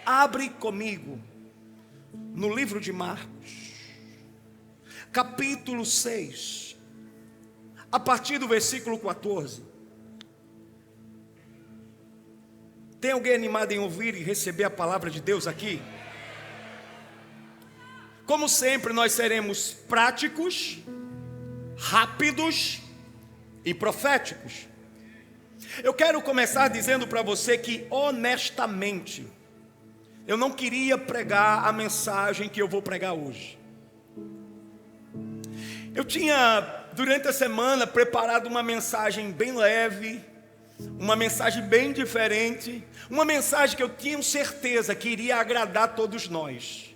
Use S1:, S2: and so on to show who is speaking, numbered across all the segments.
S1: Abre comigo no livro de Marcos, capítulo 6, a partir do versículo 14. Tem alguém animado em ouvir e receber a palavra de Deus aqui? Como sempre, nós seremos práticos, rápidos e proféticos. Eu quero começar dizendo para você que, honestamente, eu não queria pregar a mensagem que eu vou pregar hoje. Eu tinha, durante a semana, preparado uma mensagem bem leve, uma mensagem bem diferente, uma mensagem que eu tinha certeza que iria agradar todos nós.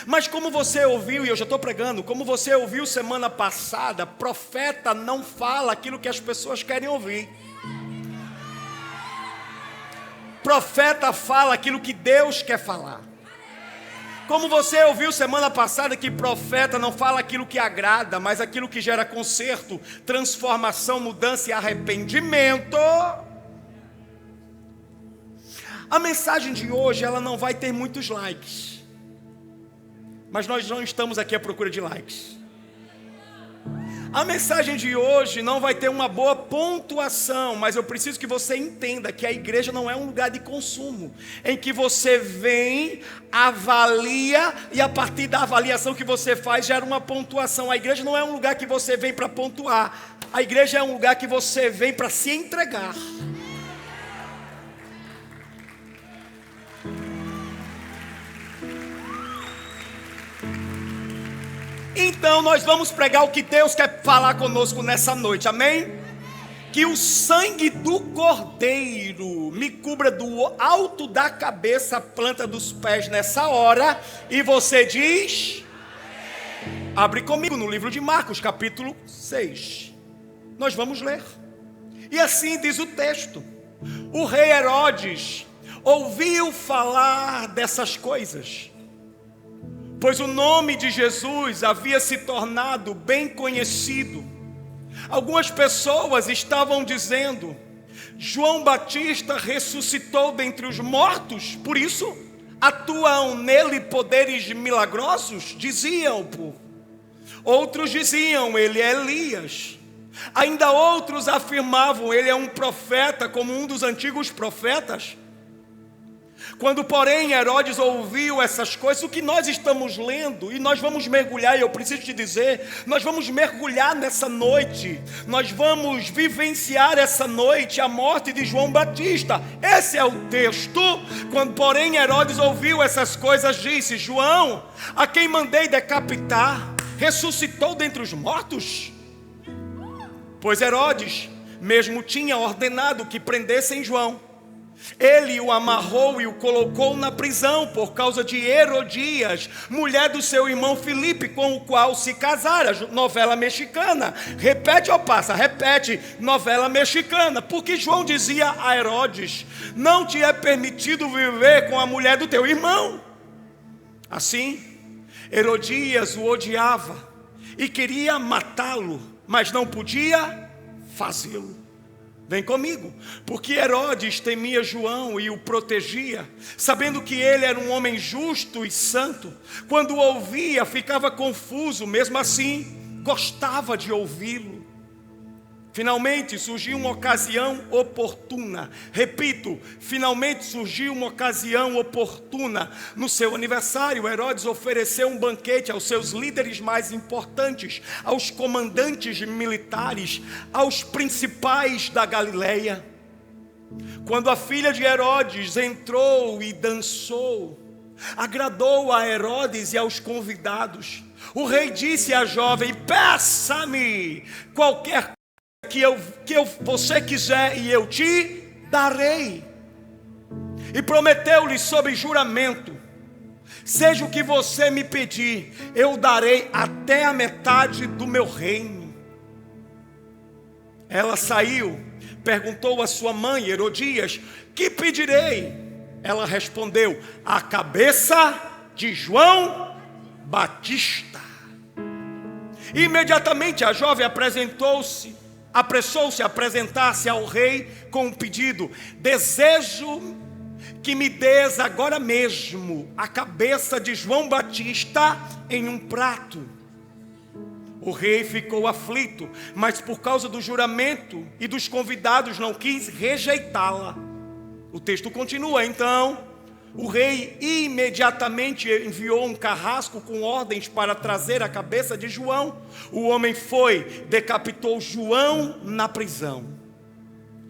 S1: Mas como você ouviu, e eu já estou pregando, como você ouviu semana passada, profeta não fala aquilo que as pessoas querem ouvir. Profeta fala aquilo que Deus quer falar. Como você ouviu semana passada que profeta não fala aquilo que agrada, mas aquilo que gera conserto, transformação, mudança e arrependimento. A mensagem de hoje, ela não vai ter muitos likes. Mas nós não estamos aqui à procura de likes. A mensagem de hoje não vai ter uma boa pontuação, mas eu preciso que você entenda que a igreja não é um lugar de consumo, em que você vem, avalia e a partir da avaliação que você faz gera uma pontuação. A igreja não é um lugar que você vem para pontuar, a igreja é um lugar que você vem para se entregar. Então nós vamos pregar o que Deus quer falar conosco nessa noite, amém? Que o sangue do Cordeiro me cubra do alto da cabeça à planta dos pés nessa hora. E você diz? Abre comigo no livro de Marcos, capítulo 6. Nós vamos ler. E assim diz o texto: o rei Herodes ouviu falar dessas coisas, pois o nome de Jesus havia se tornado bem conhecido. Algumas pessoas estavam dizendo: João Batista ressuscitou dentre os mortos, por isso atuam nele poderes milagrosos, diziam o povo. Outros diziam: ele é Elias. Ainda outros afirmavam: ele é um profeta, como um dos antigos profetas. Quando, porém, Herodes ouviu essas coisas, o que nós estamos lendo, e nós vamos mergulhar, e eu preciso te dizer, nós vamos mergulhar nessa noite, nós vamos vivenciar essa noite a morte de João Batista. Esse é o texto. Quando, porém, Herodes ouviu essas coisas, disse: João, a quem mandei decapitar, ressuscitou dentre os mortos? Pois Herodes mesmo tinha ordenado que prendessem João. Ele o amarrou e o colocou na prisão por causa de Herodias, mulher do seu irmão Filipe, com o qual se casara. Novela mexicana. Repete ou passa? Repete. Novela mexicana. Porque João dizia a Herodes: não te é permitido viver com a mulher do teu irmão. Assim, Herodias o odiava e queria matá-lo, mas não podia fazê-lo. Vem comigo, porque Herodes temia João e o protegia, sabendo que ele era um homem justo e santo. Quando o ouvia, ficava confuso, mesmo assim, gostava de ouvi-lo. Finalmente surgiu uma ocasião oportuna. Repito, finalmente surgiu uma ocasião oportuna. No seu aniversário, Herodes ofereceu um banquete aos seus líderes mais importantes, aos comandantes militares, aos principais da Galileia. Quando a filha de Herodes entrou e dançou, agradou a Herodes e aos convidados. O rei disse à jovem: peça-me qualquer coisa que você quiser e eu te darei. E prometeu-lhe sob juramento: seja o que você me pedir, eu darei até a metade do meu reino. Ela saiu, perguntou à sua mãe Herodias: que pedirei? Ela respondeu: a cabeça de João Batista. Imediatamente a jovem apressou-se a apresentar-se ao rei com um pedido: desejo que me des agora mesmo a cabeça de João Batista em um prato. O rei ficou aflito, mas por causa do juramento e dos convidados não quis rejeitá-la. O texto continua: então o rei imediatamente enviou um carrasco com ordens para trazer a cabeça de João. O homem foi, decapitou João na prisão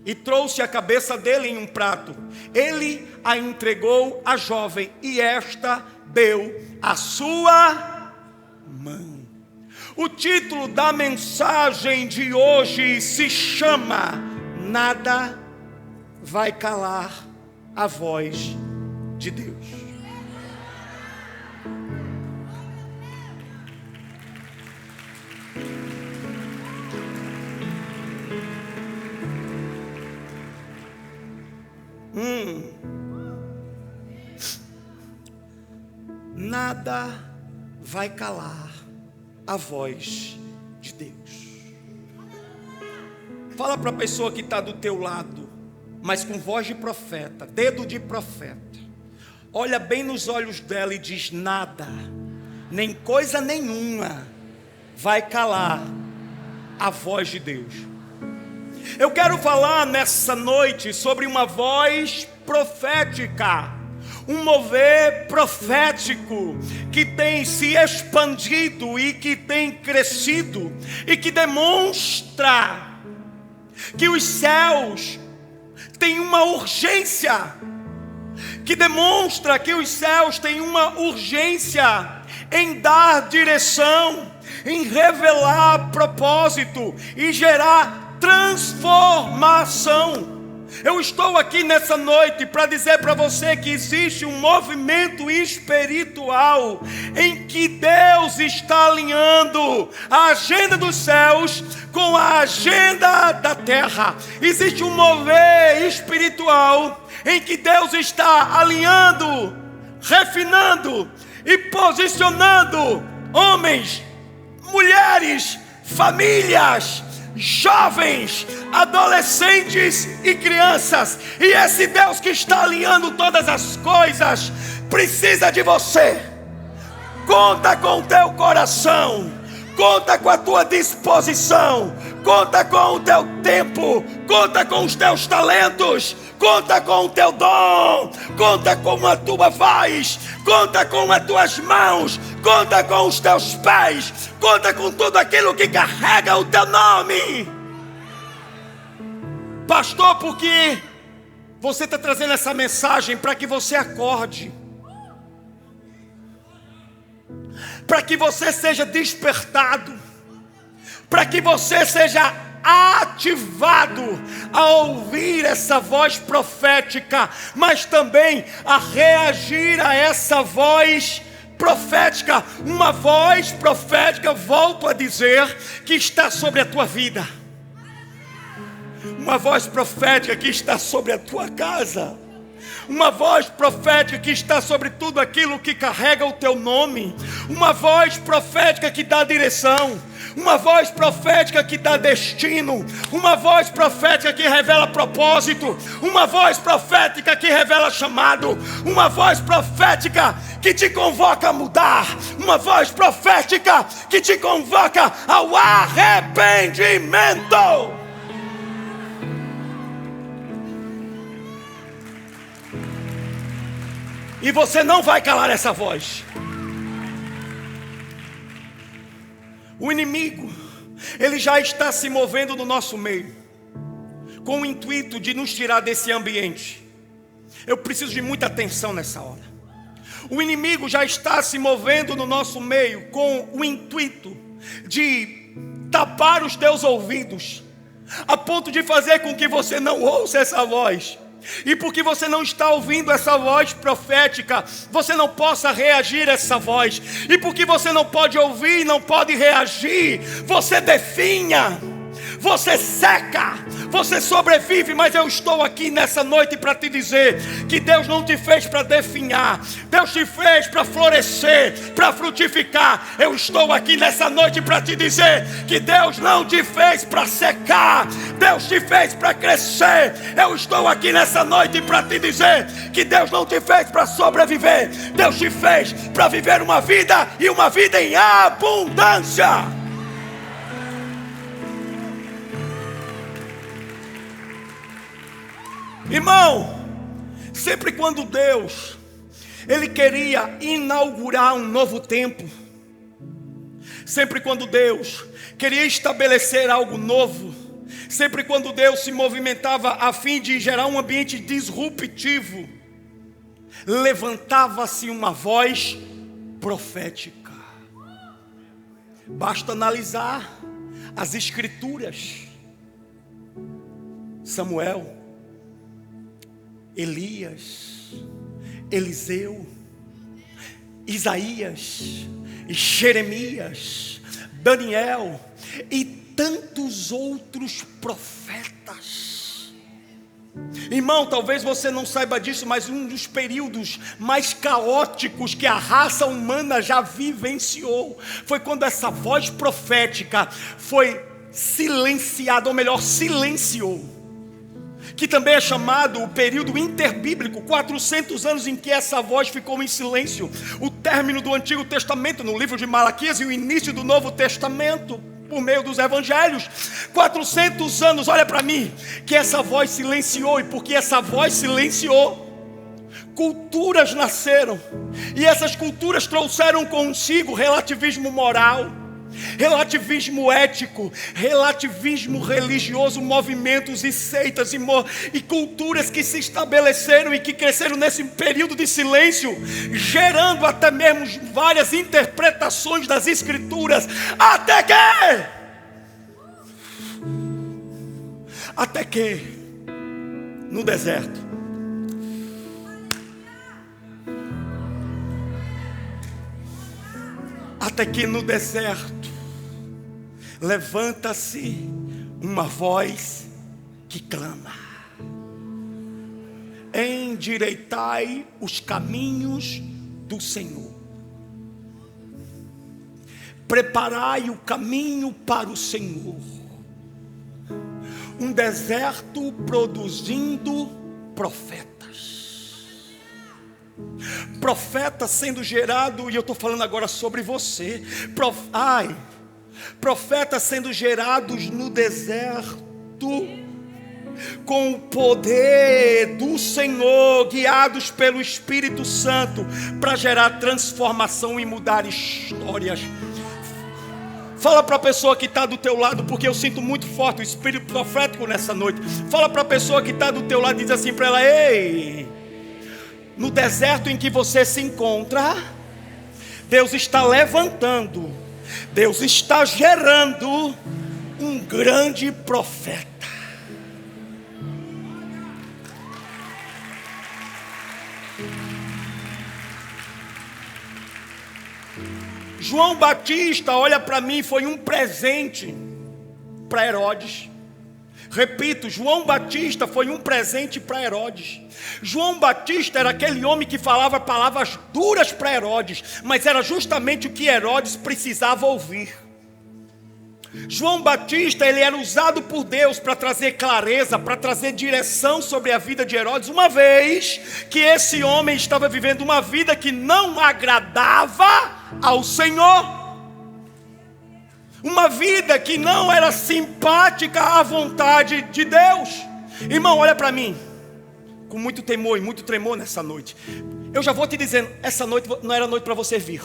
S1: e trouxe a cabeça dele em um prato. Ele a entregou à jovem e esta deu a sua mão. O título da mensagem de hoje se chama: Nada vai calar a voz de Deus. Nada vai calar a voz de Deus. Fala para a pessoa que está do teu lado, mas com voz de profeta, dedo de profeta. Olha bem nos olhos dela e diz: nada, nem coisa nenhuma vai calar a voz de Deus. Eu quero falar nessa noite sobre uma voz profética, um mover profético que tem se expandido e que tem crescido e que demonstra que os céus têm uma urgência, que demonstra que os céus têm uma urgência em dar direção, em revelar propósito e gerar transformação. Eu estou aqui nessa noite para dizer para você que existe um movimento espiritual em que Deus está alinhando a agenda dos céus com a agenda da terra. Existe um mover espiritual em que Deus está alinhando, refinando e posicionando homens, mulheres, famílias, jovens, adolescentes e crianças. E esse Deus que está alinhando todas as coisas precisa de você. Conta com o teu coração, conta com a tua disposição, conta com o teu tempo, conta com os teus talentos, conta com o teu dom, conta com a tua voz, conta com as tuas mãos, conta com os teus pés, conta com tudo aquilo que carrega o teu nome. Pastor, porque você está trazendo essa mensagem para que você acorde, para que você seja despertado, para que você seja ativado a ouvir essa voz profética, mas também a reagir a essa voz profética. Uma voz profética, volto a dizer, que está sobre a tua vida. Uma voz profética que está sobre a tua casa. Uma voz profética que está sobre tudo aquilo que carrega o teu nome. Uma voz profética que dá direção. Uma voz profética que dá destino. Uma voz profética que revela propósito. Uma voz profética que revela chamado. Uma voz profética que te convoca a mudar. Uma voz profética que te convoca ao arrependimento. E você não vai calar essa voz. O inimigo, ele já está se movendo no nosso meio, com o intuito de nos tirar desse ambiente. Eu preciso de muita atenção nessa hora. O inimigo já está se movendo no nosso meio, com o intuito de tapar os teus ouvidos, a ponto de fazer com que você não ouça essa voz. E porque você não está ouvindo essa voz profética, você não possa reagir a essa voz. E porque você não pode ouvir, não pode reagir, você definha, você seca, você sobrevive, mas eu estou aqui nessa noite para te dizer que Deus não te fez para definhar, Deus te fez para florescer, para frutificar. Eu estou aqui nessa noite para te dizer que Deus não te fez para secar, Deus te fez para crescer. Eu estou aqui nessa noite para te dizer que Deus não te fez para sobreviver, Deus te fez para viver uma vida e uma vida em abundância. Irmão, sempre quando Deus, Ele queria inaugurar um novo tempo, sempre quando Deus queria estabelecer algo novo, sempre quando Deus se movimentava a fim de gerar um ambiente disruptivo, levantava-se uma voz profética. Basta analisar as escrituras. Samuel, Elias, Eliseu, Isaías, Jeremias, Daniel e tantos outros profetas. Irmão, talvez você não saiba disso, mas um dos períodos mais caóticos que a raça humana já vivenciou foi quando essa voz profética foi silenciada, ou melhor, silenciou, que também é chamado o período interbíblico, 400 anos em que essa voz ficou em silêncio. O término do Antigo Testamento no livro de Malaquias e o início do Novo Testamento por meio dos evangelhos. 400 anos, olha para mim, que essa voz silenciou. E porque essa voz silenciou, culturas nasceram, e essas culturas trouxeram consigo relativismo moral, relativismo ético, relativismo religioso, movimentos e seitas e culturas que se estabeleceram e que cresceram nesse período de silêncio, gerando até mesmo várias interpretações das escrituras, até que no deserto levanta-se uma voz que clama: endireitai os caminhos do Senhor, preparai o caminho para o Senhor. Um deserto produzindo profetas, profeta sendo gerado, e eu estou falando agora sobre você, profetas sendo gerados no deserto, com o poder do Senhor, guiados pelo Espírito Santo, para gerar transformação e mudar histórias. Fala para a pessoa que está do teu lado, porque eu sinto muito forte o espírito profético nessa noite. Fala para a pessoa que está do teu lado e diz assim para ela: ei, no deserto em que você se encontra, Deus está levantando, Deus está gerando um grande profeta. João Batista, olha para mim, foi um presente para Herodes. Repito, João Batista foi um presente para Herodes. João Batista era aquele homem que falava palavras duras para Herodes, mas era justamente o que Herodes precisava ouvir. João Batista, ele era usado por Deus para trazer clareza, para trazer direção sobre a vida de Herodes, uma vez que esse homem estava vivendo uma vida que não agradava ao Senhor, uma vida que não era simpática à vontade de Deus. Irmão, olha para mim, com muito temor e muito tremor nessa noite. Eu já vou te dizendo, essa noite não era noite para você vir,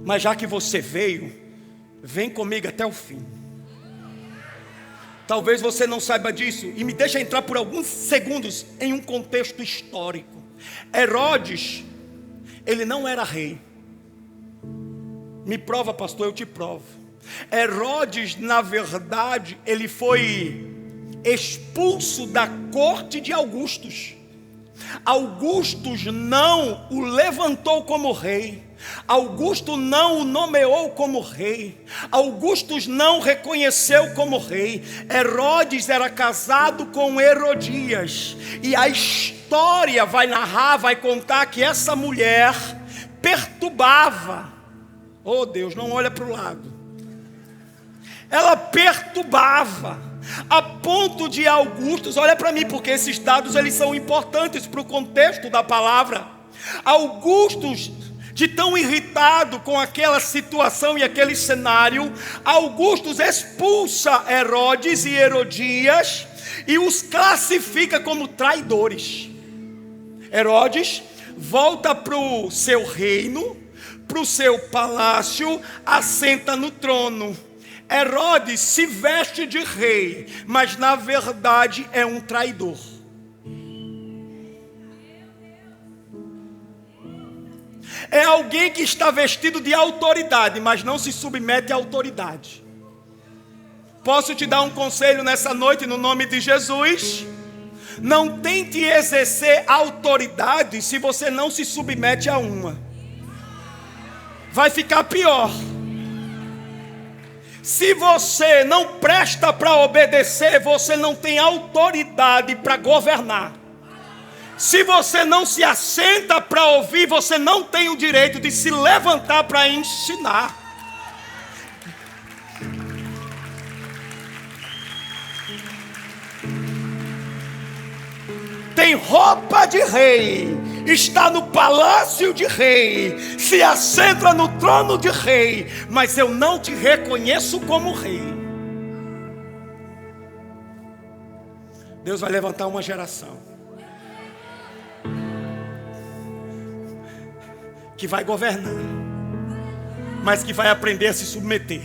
S1: mas já que você veio, vem comigo até o fim. Talvez você não saiba disso, e me deixa entrar por alguns segundos em um contexto histórico. Herodes, ele não era rei. Me prova, pastor, eu te provo. Herodes, na verdade, ele foi expulso da corte de Augustus. Augustus não o levantou como rei, Augusto não o nomeou como rei. Augusto não reconheceu como rei. Herodes era casado com Herodias. E a história vai narrar, vai contar que essa mulher perturbava. Oh Deus, não olha para o lado. Ela perturbava. A ponto de Augusto, olha para mim, porque esses dados eles são importantes para o contexto da palavra. Augusto, de tão irritado com aquela situação e aquele cenário, Augusto expulsa Herodes e Herodias e os classifica como traidores. Herodes volta para o seu reino, para o seu palácio, assenta no trono. Herodes se veste de rei, mas na verdade é um traidor. É alguém que está vestido de autoridade, mas não se submete à autoridade. Posso te dar um conselho nessa noite no nome de Jesus? Não tente exercer autoridade se você não se submete a uma. Vai ficar pior. Se você não presta para obedecer, você não tem autoridade para governar. Se você não se assenta para ouvir, você não tem o direito de se levantar para ensinar. Tem roupa de rei, está no palácio de rei, se assenta no trono de rei, mas eu não te reconheço como rei. Deus vai levantar uma geração que vai governar, mas que vai aprender a se submeter.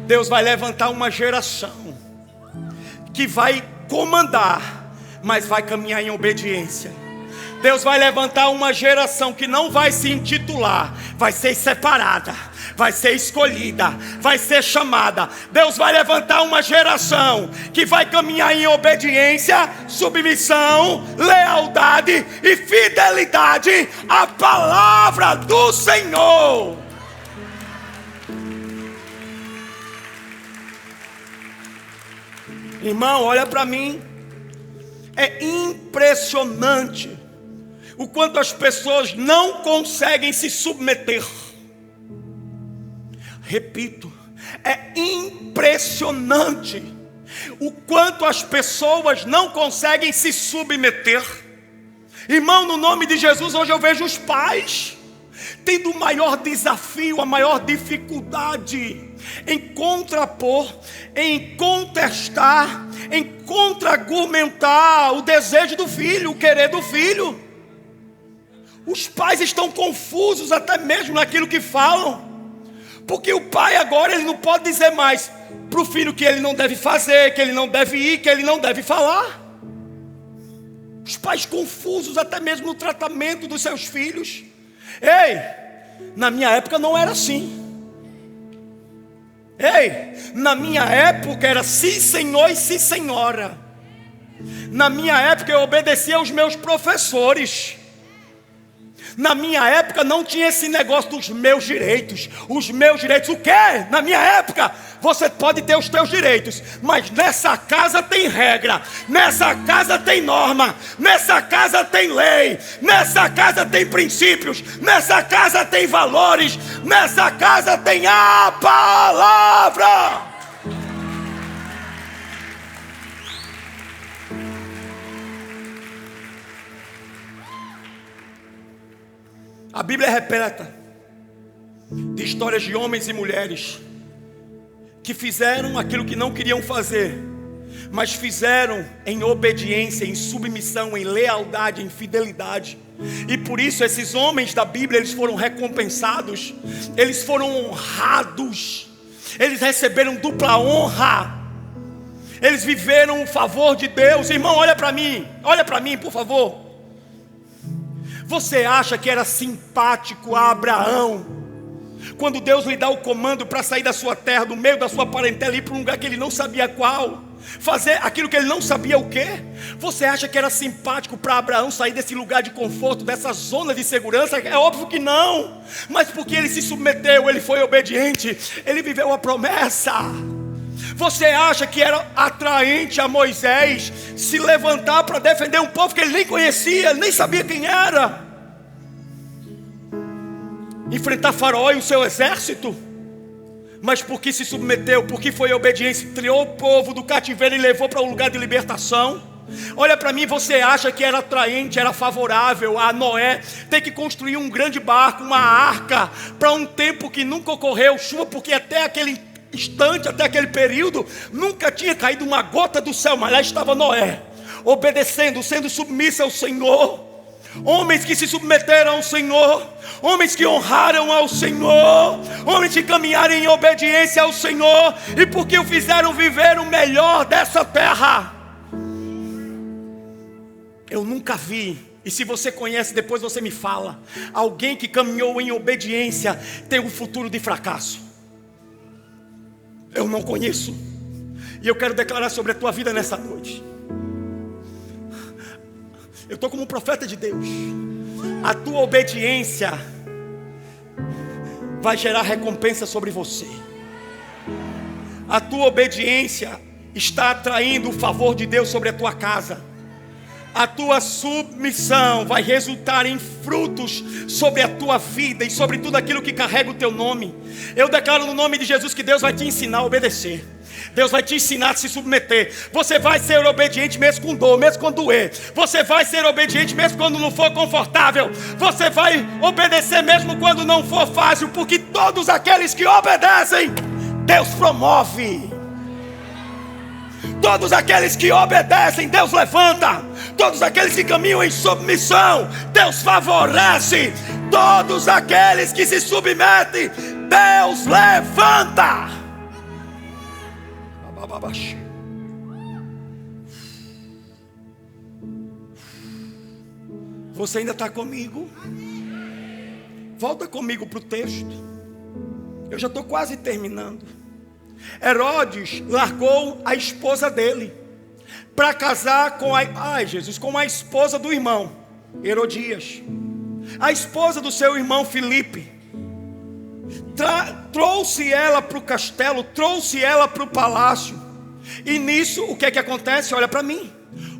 S1: Deus vai levantar uma geração que vai comandar, mas vai caminhar em obediência. Deus vai levantar uma geração que não vai se intitular, vai ser separada, vai ser escolhida, vai ser chamada. Deus vai levantar uma geração que vai caminhar em obediência, submissão, lealdade e fidelidade à palavra do Senhor. Irmão, olha para mim. É impressionante o quanto as pessoas não conseguem se submeter. Repito, é impressionante o quanto as pessoas não conseguem se submeter. Irmão, no nome de Jesus, hoje eu vejo os pais tendo o maior desafio, a maior dificuldade em contrapor, em contestar, em contra-argumentar o desejo do filho, o querer do filho. Os pais estão confusos até mesmo naquilo que falam, porque o pai agora ele não pode dizer mais para o filho que ele não deve fazer, que ele não deve ir, que ele não deve falar. Os pais confusos até mesmo no tratamento dos seus filhos. Ei, na minha época não era assim. Ei, na minha época era sim senhor e sim senhora. Na minha época eu obedecia aos meus professores. Na minha época não tinha esse negócio dos meus direitos. Os meus direitos, o quê? Na minha época, você pode ter os teus direitos, mas nessa casa tem regra, nessa casa tem norma, nessa casa tem lei, nessa casa tem princípios, nessa casa tem valores, nessa casa tem a palavra. A Bíblia é repleta de histórias de homens e mulheres que fizeram aquilo que não queriam fazer, mas fizeram em obediência, em submissão, em lealdade, em fidelidade. E por isso esses homens da Bíblia, eles foram recompensados, eles foram honrados, eles receberam dupla honra, eles viveram o favor de Deus. Irmão, olha para mim, por favor. Você acha que era simpático a Abraão quando Deus lhe dá o comando para sair da sua terra, do meio da sua parentela, e ir para um lugar que ele não sabia qual? fazer aquilo que ele não sabia o quê? Você acha que era simpático para Abraão sair desse lugar de conforto, dessa zona de segurança? É óbvio que não. Mas porque ele se submeteu, ele foi obediente, ele viveu a promessa. Você acha que era atraente a Moisés se levantar para defender um povo que ele nem conhecia, ele nem sabia quem era? Enfrentar Faraó e o seu exército? Mas porque se submeteu, porque foi obediente, tirou o povo do cativeiro e levou para um lugar de libertação. Olha para mim, você acha que era atraente, era favorável a Noé ter que construir um grande barco, uma arca, para um tempo que nunca ocorreu chuva, porque até aquele instante, até aquele período, nunca tinha caído uma gota do céu, mas lá estava Noé, obedecendo, sendo submisso ao Senhor. Homens que se submeteram ao Senhor, homens que honraram ao Senhor, homens que caminharam em obediência ao Senhor, e porque o fizeram viver o melhor dessa terra. Eu nunca vi, e se você conhece, depois você me fala, alguém que caminhou em obediência tem um futuro de fracasso. Eu não conheço, e eu quero declarar sobre a tua vida nessa noite. Eu estou como um profeta de Deus. A tua obediência vai gerar recompensa sobre você. A tua obediência está atraindo o favor de Deus sobre a tua casa. A tua submissão vai resultar em frutos sobre a tua vida e sobre tudo aquilo que carrega o teu nome. Eu declaro no nome de Jesus que Deus vai te ensinar a obedecer. Deus vai te ensinar a se submeter. Você vai ser obediente mesmo com dor, mesmo quando doer. Você vai ser obediente mesmo quando não for confortável. Você vai obedecer mesmo quando não for fácil, porque todos aqueles que obedecem, Deus promove. Todos aqueles que obedecem, Deus levanta. Todos aqueles que caminham em submissão, Deus favorece. Todos aqueles que se submetem, Deus levanta. Você ainda está comigo? Volta comigo para o texto. Eu já estou quase terminando. Herodes largou a esposa dele para casar com com a esposa do irmão Herodias, a esposa do seu irmão Filipe. Trouxe ela para o castelo, trouxe ela para o palácio. E nisso, o que é que acontece? Olha para mim.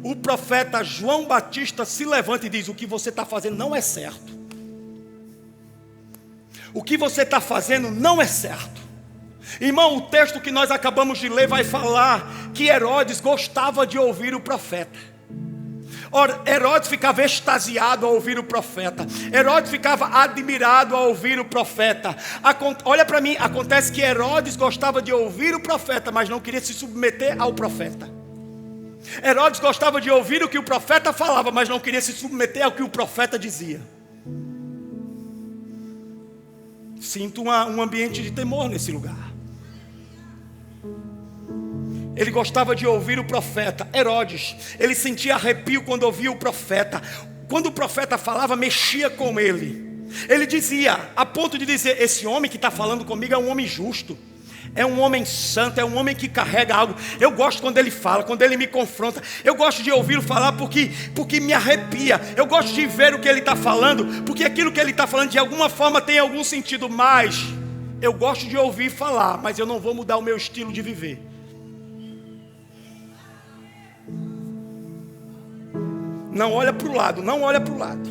S1: O profeta João Batista se levanta e diz: o que você está fazendo não é certo. O que você está fazendo não é certo. Irmão, o texto que nós acabamos de ler vai falar que Herodes gostava de ouvir o profeta. Ora, Herodes ficava extasiado ao ouvir o profeta. Herodes ficava admirado ao ouvir o profeta. Olha para mim, acontece que Herodes gostava de ouvir o profeta, mas não queria se submeter ao profeta. Herodes gostava de ouvir o que o profeta falava, mas não queria se submeter ao que o profeta dizia. Sinto um ambiente de temor nesse lugar. Ele gostava de ouvir o profeta. Herodes, ele sentia arrepio quando ouvia o profeta. Quando o profeta falava, mexia com ele. Ele dizia, a ponto de dizer: esse homem que está falando comigo é um homem justo, é um homem santo, é um homem que carrega algo. Eu gosto quando ele fala, quando ele me confronta. Eu gosto de ouvi-lo falar porque me arrepia. Eu gosto de ver o que ele está falando, porque aquilo que ele está falando de alguma forma tem algum sentido. Mas eu gosto de ouvir falar, mas eu não vou mudar o meu estilo de viver. Não olha para o lado, não olha para o lado.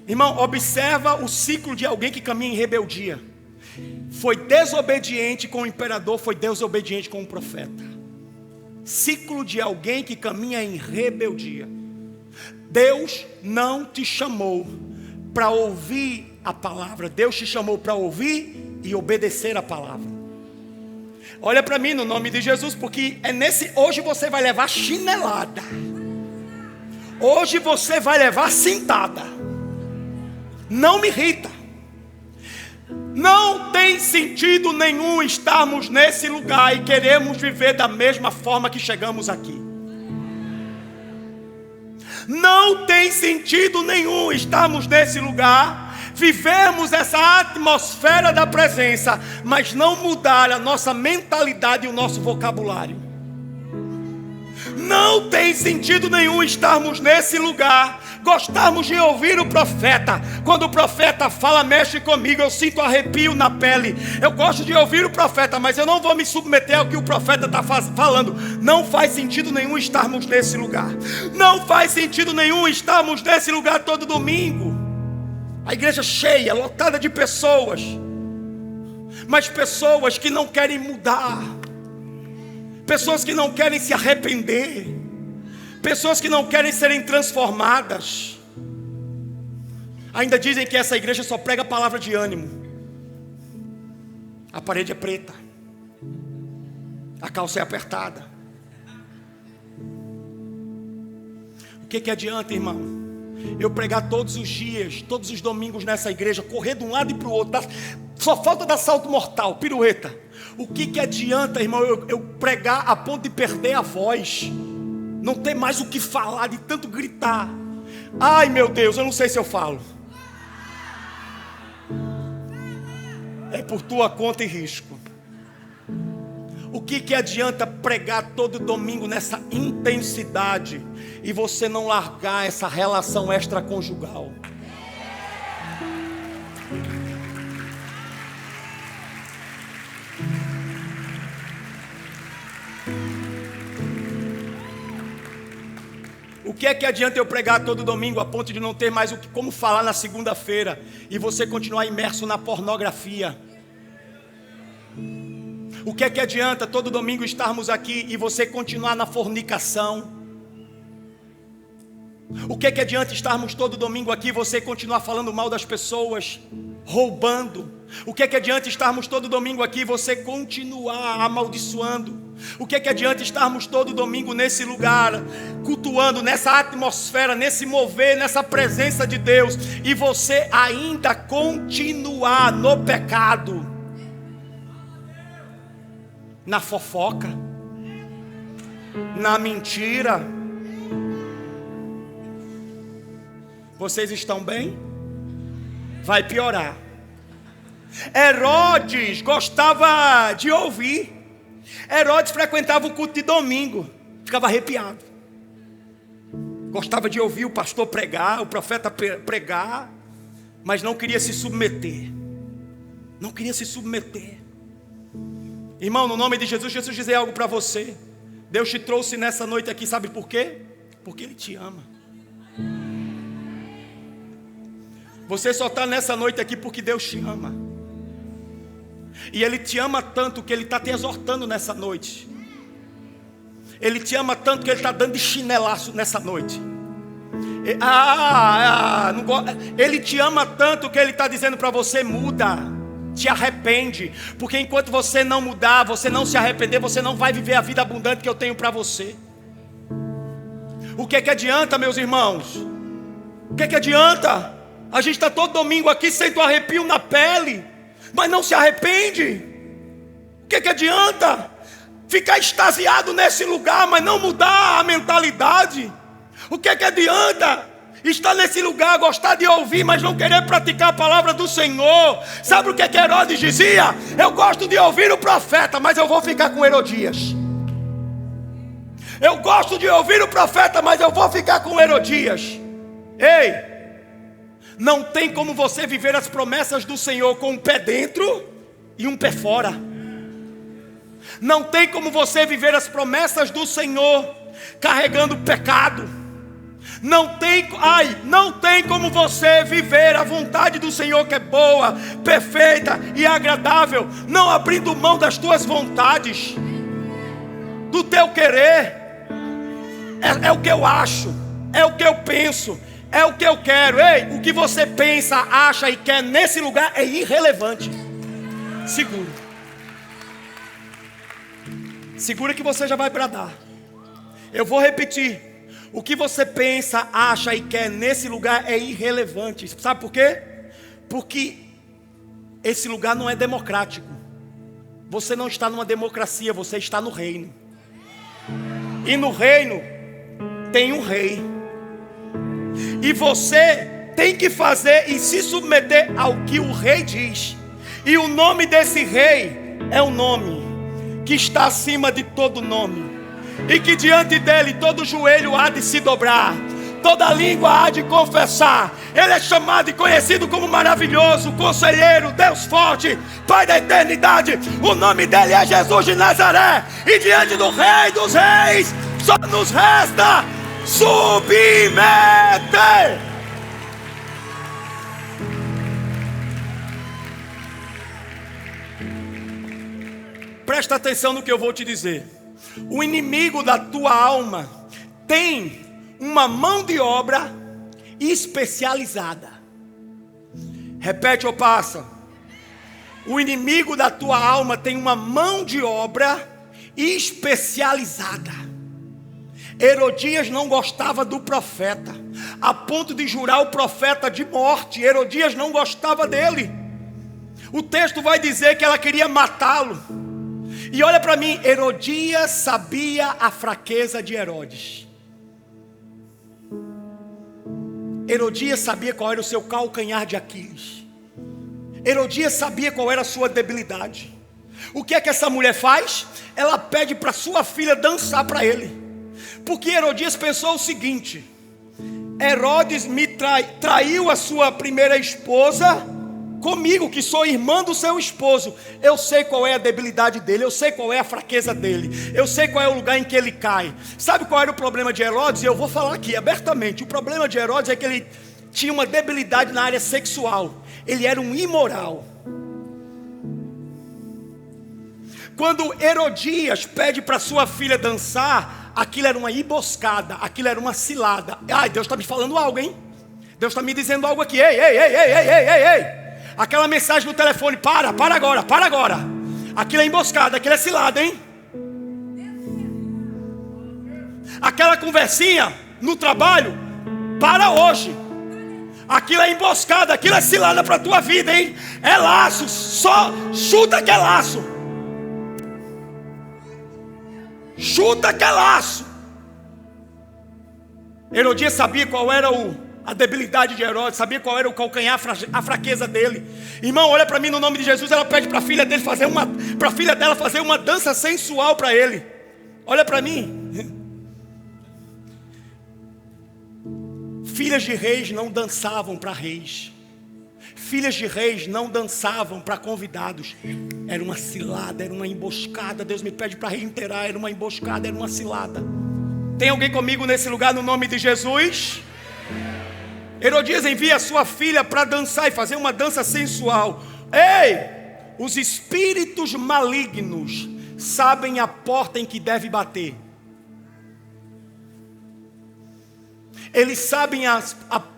S1: Irmão, observa o ciclo de alguém que caminha em rebeldia. Foi desobediente com o imperador, foi desobediente com o profeta. Ciclo de alguém que caminha em rebeldia. Deus não te chamou para ouvir a palavra. Deus te chamou para ouvir e obedecer a palavra. Olha para mim no nome de Jesus, porque hoje você vai levar chinelada. Hoje você vai levar cintada. Não me irrita. Não tem sentido nenhum estarmos nesse lugar e queremos viver da mesma forma que chegamos aqui. Não tem sentido nenhum estarmos nesse lugar vivermos essa atmosfera da presença, mas não mudar a nossa mentalidade e o nosso vocabulário. Não tem sentido nenhum estarmos nesse lugar, gostarmos de ouvir o profeta. Quando o profeta fala, mexe comigo, eu sinto arrepio na pele. Eu gosto de ouvir o profeta, mas eu não vou me submeter ao que o profeta está falando. Não faz sentido nenhum estarmos nesse lugar. Não faz sentido nenhum estarmos nesse lugar todo domingo. A igreja cheia, lotada de pessoas, mas pessoas que não querem mudar, pessoas que não querem se arrepender, pessoas que não querem serem transformadas. Ainda dizem que essa igreja só prega palavra de ânimo. A parede é preta, a calça é apertada. O que adianta, irmão, eu pregar todos os dias, todos os domingos nessa igreja, correr de um lado e para o outro, só falta dar salto mortal, pirueta. O que adianta, irmão, eu pregar a ponto de perder a voz, não ter mais o que falar, de tanto gritar? Ai meu Deus, eu não sei se eu falo. É por tua conta e risco. O que adianta pregar todo domingo nessa intensidade e você não largar essa relação extraconjugal? O que adianta eu pregar todo domingo a ponto de não ter mais como falar na segunda-feira e você continuar imerso na pornografia? O que adianta todo domingo estarmos aqui e você continuar na fornicação? O que adianta estarmos todo domingo aqui e você continuar falando mal das pessoas, roubando? O que adianta estarmos todo domingo aqui e você continuar amaldiçoando? O que adianta estarmos todo domingo nesse lugar, cultuando, nessa atmosfera, nesse mover, nessa presença de Deus, e você ainda continuar no pecado, na fofoca, na mentira? Vocês estão bem? Vai piorar. Herodes gostava de ouvir. Herodes frequentava o culto de domingo, ficava arrepiado. Gostava de ouvir o pastor pregar, o profeta pregar, mas não queria se submeter. Não queria se submeter. Irmão, no nome de Jesus, Jesus dizer algo para você. Deus te trouxe nessa noite aqui, sabe por quê? Porque Ele te ama. Você só está nessa noite aqui porque Deus te ama. E Ele te ama tanto que Ele está te exortando nessa noite. Ele te ama tanto que Ele está dando de chinelaço nessa noite. Ele te ama tanto que Ele está dizendo para você: muda, te arrepende. Porque enquanto você não mudar, você não se arrepender, você não vai viver a vida abundante que eu tenho para você. O que adianta, meus irmãos? O que adianta? A gente está todo domingo aqui, sente um arrepio na pele, mas não se arrepende. O que adianta ficar extasiado nesse lugar, mas não mudar a mentalidade? O que adianta estar nesse lugar, gostar de ouvir, mas não querer praticar a palavra do Senhor? Sabe o que Herodes dizia? Eu gosto de ouvir o profeta, mas eu vou ficar com Herodias. Eu gosto de ouvir o profeta, mas eu vou ficar com Herodias. Ei! Não tem como você viver as promessas do Senhor com um pé dentro e um pé fora. Não tem como você viver as promessas do Senhor carregando pecado. Não tem como você viver a vontade do Senhor, que é boa, perfeita e agradável, não abrindo mão das tuas vontades, do teu querer. É o que eu acho, é o que eu penso, é o que eu quero. Ei, o que você pensa, acha e quer nesse lugar é irrelevante. Segura que você já vai bradar. Eu vou repetir. O que você pensa, acha e quer nesse lugar é irrelevante. Sabe por quê? Porque esse lugar não é democrático. Você não está numa democracia, você está no reino. E no reino tem um rei. E você tem que fazer e se submeter ao que o rei diz. E o nome desse rei é o nome que está acima de todo nome, e que diante dele todo joelho há de se dobrar, toda língua há de confessar. Ele é chamado e conhecido como maravilhoso, conselheiro, Deus forte, Pai da eternidade. O nome dele é Jesus de Nazaré. E diante do Rei dos Reis só nos resta submeter. Presta atenção no que eu vou te dizer. O inimigo da tua alma tem uma mão de obra especializada. Repete ou passa. O inimigo da tua alma tem uma mão de obra especializada. Herodias não gostava do profeta, a ponto de jurar o profeta de morte. Herodias não gostava dele. O texto vai dizer que ela queria matá-lo. E olha para mim, Herodias sabia a fraqueza de Herodes. Herodias sabia qual era o seu calcanhar de Aquiles. Herodias sabia qual era a sua debilidade. O que é que essa mulher faz? Ela pede para sua filha dançar para ele. Porque Herodias pensou o seguinte: Herodes me traiu a sua primeira esposa comigo, que sou irmã do seu esposo. Eu sei qual é a debilidade dele, eu sei qual é a fraqueza dele, eu sei qual é o lugar em que ele cai. Sabe qual era o problema de Herodes? Eu vou falar aqui abertamente. O problema de Herodes é que ele tinha uma debilidade na área sexual. Ele era um imoral. Quando Herodias pede para sua filha dançar, aquilo era uma emboscada, aquilo era uma cilada. Ai, Deus está me falando algo, hein? Deus está me dizendo algo aqui. Ei. Aquela mensagem no telefone, para agora. Aquilo é emboscada, aquilo é cilada, hein? Aquela conversinha no trabalho, para hoje. Aquilo é emboscada, aquilo é cilada para a tua vida, hein? É laço, só chuta que é laço. Chuta que é laço. Herodias sabia qual era a debilidade de Herodes, sabia qual era o calcanhar, a fraqueza dele. Irmão, olha para mim, no nome de Jesus. Ela pede para a filha dela fazer uma dança sensual para ele. Olha para mim. Filhas de reis não dançavam para reis. Filhas de reis não dançavam para convidados. Era uma cilada, era uma emboscada. Deus me pede para reiterar, era uma emboscada, era uma cilada. Tem alguém comigo nesse lugar no nome de Jesus? Herodias envia a sua filha para dançar e fazer uma dança sensual. Ei, os espíritos malignos sabem a porta em que deve bater. Eles sabem a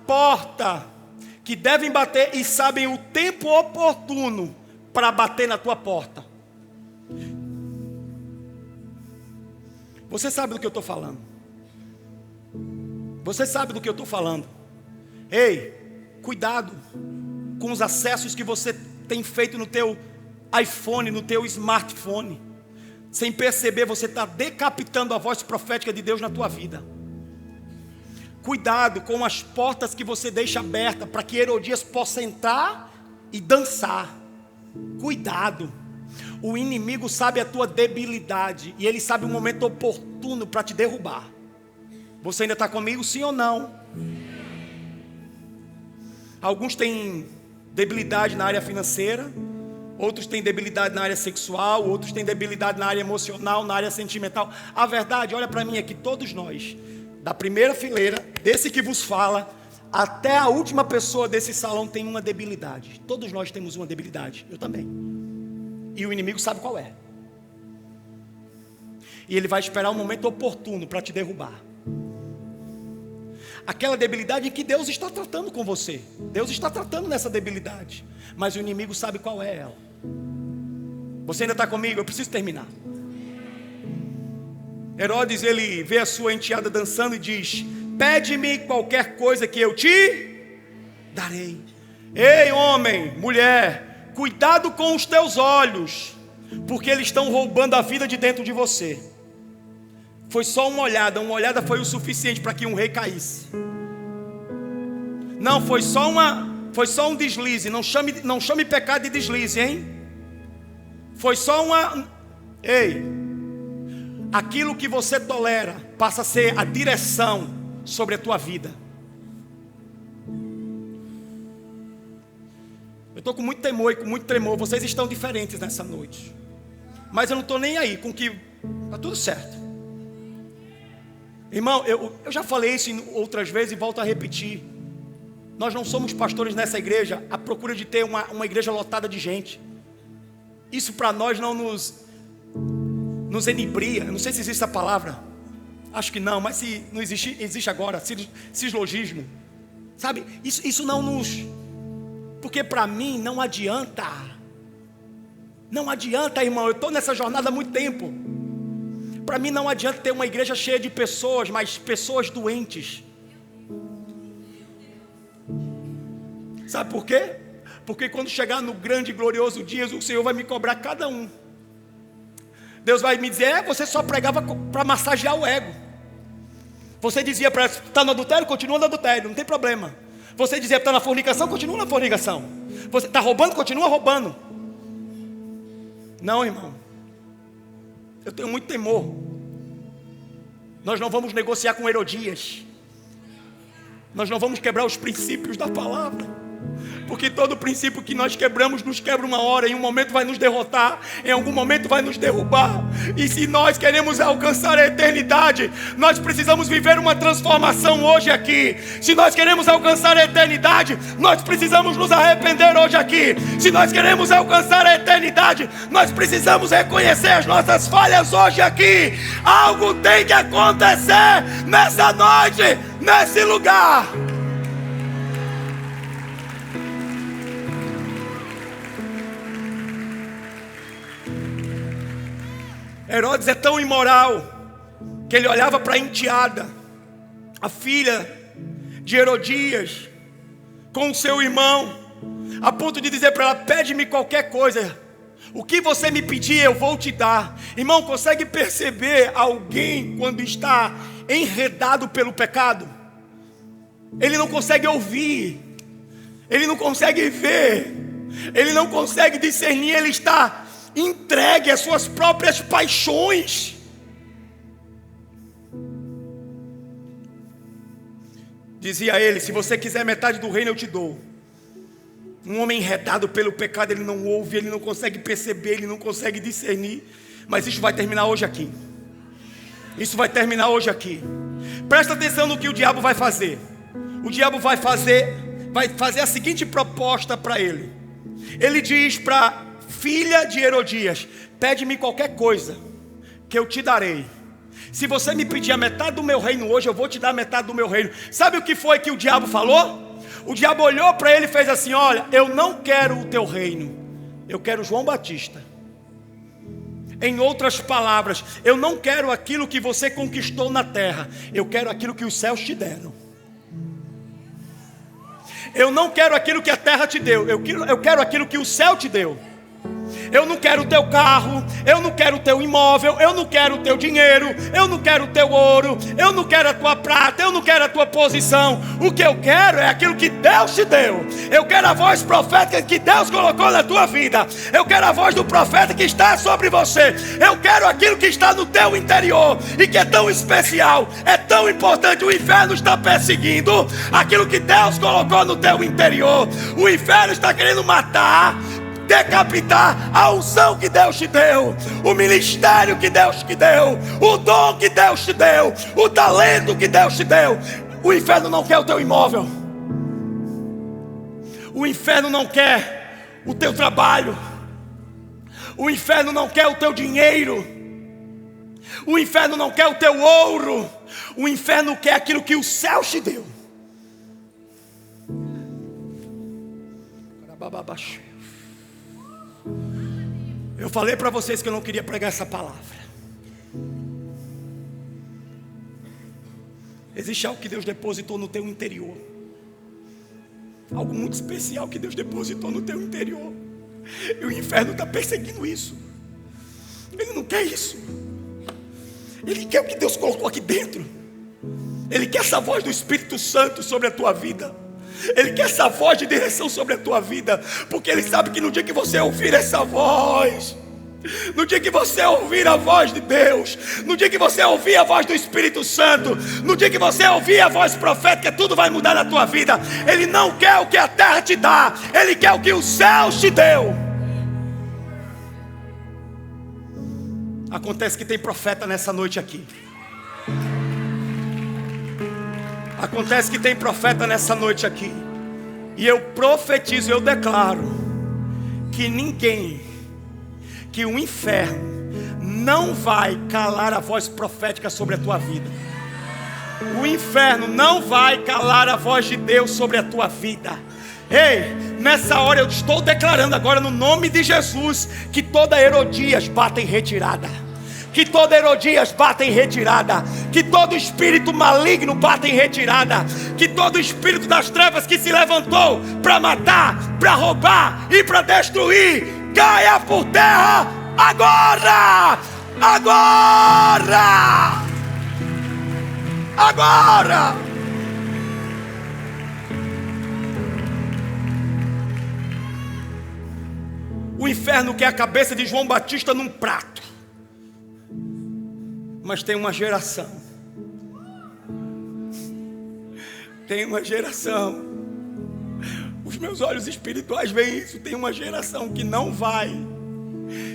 S1: porta que devem bater e sabem o tempo oportuno para bater na tua porta. Você sabe do que eu estou falando. Você sabe do que eu estou falando. Ei, cuidado com os acessos que você tem feito no teu iPhone, no teu smartphone. Sem perceber, você está decapitando a voz profética de Deus na tua vida. Cuidado com as portas que você deixa abertas para que Herodias possa entrar e dançar. Cuidado. O inimigo sabe a tua debilidade e ele sabe o momento oportuno para te derrubar. Você ainda está comigo, sim ou não? Alguns têm debilidade na área financeira, outros têm debilidade na área sexual, outros têm debilidade na área emocional, na área sentimental. A verdade, olha para mim, é que todos nós, da primeira fileira, desse que vos fala, até a última pessoa desse salão tem uma debilidade. Todos nós temos uma debilidade, eu também. E o inimigo sabe qual é. E ele vai esperar um momento oportuno para te derrubar. Aquela debilidade em que Deus está tratando com você. Deus está tratando nessa debilidade. Mas o inimigo sabe qual é ela. Você ainda está comigo? Eu preciso terminar. Herodes, ele vê a sua enteada dançando e diz: pede-me qualquer coisa que eu te darei. Ei, homem, mulher, cuidado com os teus olhos, porque eles estão roubando a vida de dentro de você. Foi só uma olhada foi o suficiente para que um rei caísse. Não, foi só um deslize. Não chame pecado de deslize, hein? Foi só uma... Ei, aquilo que você tolera passa a ser a direção sobre a tua vida. Eu estou com muito temor e com muito tremor. Vocês estão diferentes nessa noite, mas eu não estou nem aí com que está tudo certo. Irmão, eu já falei isso outras vezes e volto a repetir. Nós não somos pastores nessa igreja à procura de ter uma igreja lotada de gente. Isso para nós não nos enibria. Eu não sei se existe essa palavra. Acho que não, mas se não existe, existe agora. Sislogismo. Sabe? Isso não nos... Porque para mim não adianta. Não adianta, irmão. Eu estou nessa jornada há muito tempo. Para mim não adianta ter uma igreja cheia de pessoas, mas pessoas doentes. Sabe por quê? Porque quando chegar no grande e glorioso dia, o Senhor vai me cobrar cada um. Deus vai me dizer: você só pregava para massagear o ego. Você dizia para estar no adultério, continua no adultério, não tem problema. Você dizia para estar na fornicação, continua na fornicação. Você está roubando, continua roubando. Não, irmão. Eu tenho muito temor. Nós não vamos negociar com Herodias. Nós não vamos quebrar os princípios da palavra. Porque todo princípio que nós quebramos, nos quebra uma hora. Em um momento vai nos derrotar, em algum momento vai nos derrubar. E se nós queremos alcançar a eternidade, nós precisamos viver uma transformação hoje aqui. Se nós queremos alcançar a eternidade, nós precisamos nos arrepender hoje aqui. Se nós queremos alcançar a eternidade, nós precisamos reconhecer as nossas falhas hoje aqui. Algo tem que acontecer nessa noite, nesse lugar. Herodes é tão imoral que ele olhava para a enteada, a filha de Herodias, com o seu irmão, a ponto de dizer para ela: pede-me qualquer coisa, o que você me pedir eu vou te dar. Irmão, consegue perceber alguém quando está enredado pelo pecado? Ele não consegue ouvir, ele não consegue ver, ele não consegue discernir, ele está entregue às suas próprias paixões. Dizia ele: se você quiser metade do reino eu te dou. Um homem enredado pelo pecado, ele não ouve, ele não consegue perceber, ele não consegue discernir. Mas isso vai terminar hoje aqui. Isso vai terminar hoje aqui. Presta atenção no que o diabo vai fazer. O diabo vai fazer a seguinte proposta para ele. Ele diz para filha de Herodias: pede-me qualquer coisa que eu te darei. Se você me pedir a metade do meu reino hoje, eu vou te dar a metade do meu reino. Sabe o que foi que o diabo falou? O diabo olhou para ele e fez assim: olha, eu não quero o teu reino, eu quero João Batista. Em outras palavras, eu não quero aquilo que você conquistou na terra, eu quero aquilo que os céus te deram. Eu não quero aquilo que a terra te deu, eu quero aquilo que o céu te deu. Eu não quero o teu carro, eu não quero o teu imóvel, eu não quero o teu dinheiro, eu não quero o teu ouro, eu não quero a tua prata, eu não quero a tua posição. O que eu quero é aquilo que Deus te deu. Eu quero a voz profética que Deus colocou na tua vida. Eu quero a voz do profeta que está sobre você. Eu quero aquilo que está no teu interior e que é tão especial, é tão importante. O inferno está perseguindo aquilo que Deus colocou no teu interior. O inferno está querendo matar, decapitar a unção que Deus te deu, o ministério que Deus te deu, o dom que Deus te deu, o talento que Deus te deu. O inferno não quer o teu imóvel, o inferno não quer o teu trabalho, o inferno não quer o teu dinheiro, o inferno não quer o teu ouro, o inferno quer aquilo que o céu te deu. Eu falei para vocês que eu não queria pregar essa palavra. Existe algo que Deus depositou no teu interior, algo muito especial que Deus depositou no teu interior, e o inferno está perseguindo isso. Ele não quer isso. Ele quer o que Deus colocou aqui dentro. Ele quer essa voz do Espírito Santo sobre a tua vida. Ele quer essa voz de direção sobre a tua vida, porque Ele sabe que no dia que você ouvir essa voz, no dia que você ouvir a voz de Deus, no dia que você ouvir a voz do Espírito Santo, no dia que você ouvir a voz profética, tudo vai mudar na tua vida. Ele não quer o que a terra te dá, Ele quer o que os céus te deu. Acontece que tem profeta nessa noite aqui. Acontece que tem profeta nessa noite aqui. E eu profetizo, eu declaro que ninguém, que o inferno não vai calar a voz profética sobre a tua vida. O inferno não vai calar a voz de Deus sobre a tua vida. Ei, nessa hora eu estou declarando agora no nome de Jesus que toda Herodias bata em retirada. Que toda Herodias bata em retirada. Que todo espírito maligno bata em retirada. Que todo espírito das trevas que se levantou para matar, para roubar e para destruir, caia por terra agora! Agora! Agora! O inferno quer a cabeça de João Batista num prato. Mas tem uma geração. Tem uma geração. Os meus olhos espirituais veem isso. Tem uma geração que não vai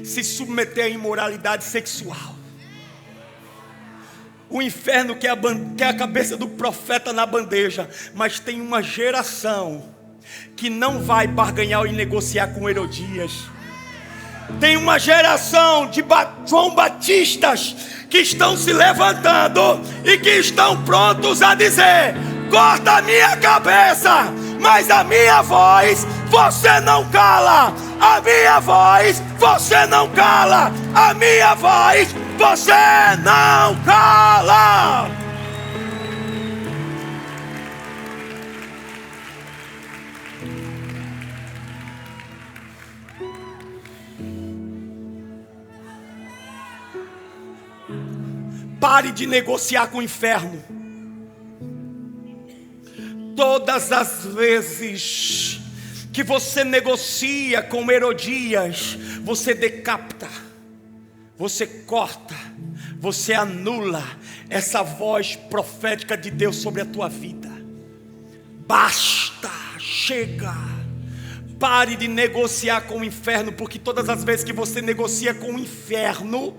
S1: se submeter à imoralidade sexual. O inferno quer a cabeça do profeta na bandeja. Mas tem uma geração que não vai barganhar e negociar com Herodias. Tem uma geração de João Batistas que estão se levantando e que estão prontos a dizer: corta a minha cabeça, mas a minha voz você não cala. A minha voz você não cala. A minha voz você não cala. Pare de negociar com o inferno. Todas as vezes que você negocia com Herodias, você decapita, você corta, você anula essa voz profética de Deus sobre a tua vida. Basta, chega. Pare de negociar com o inferno, porque todas as vezes que você negocia com o inferno,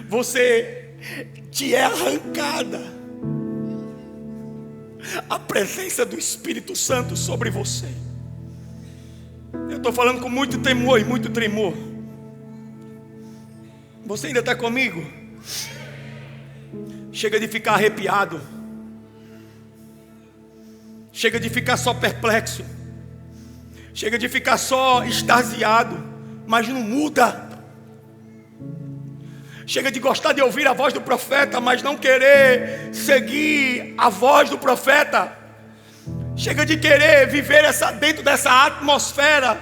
S1: você te é arrancada a presença do Espírito Santo sobre você. Eu estou falando com muito temor e muito tremor. Você ainda está comigo? Chega de ficar arrepiado. Chega de ficar só perplexo. Chega de ficar só extasiado, mas não muda. Chega de gostar de ouvir a voz do profeta, mas não querer seguir a voz do profeta. Chega de querer viver dentro dessa atmosfera,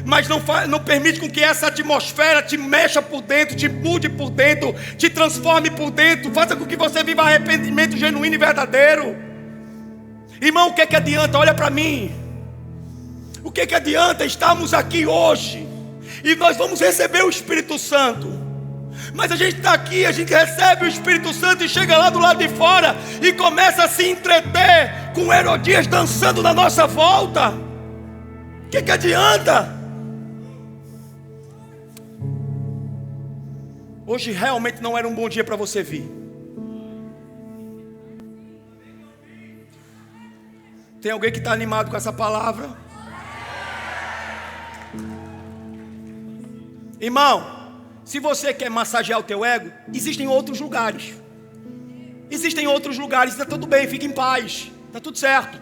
S1: mas não permite com que essa atmosfera te mexa por dentro, te mude por dentro, te transforme por dentro, faça com que você viva arrependimento genuíno e verdadeiro. Irmão, o que adianta? Olha para mim. O que adianta estarmos aqui hoje e nós vamos receber o Espírito Santo? Mas a gente está aqui, a gente recebe o Espírito Santo e chega lá do lado de fora e começa a se entreter com Herodias dançando na nossa volta. O que adianta? Hoje realmente não era um bom dia para você vir. Tem alguém que está animado com essa palavra? Irmão, se você quer massagear o teu ego, existem outros lugares. Existem outros lugares, está tudo bem, fique em paz, está tudo certo.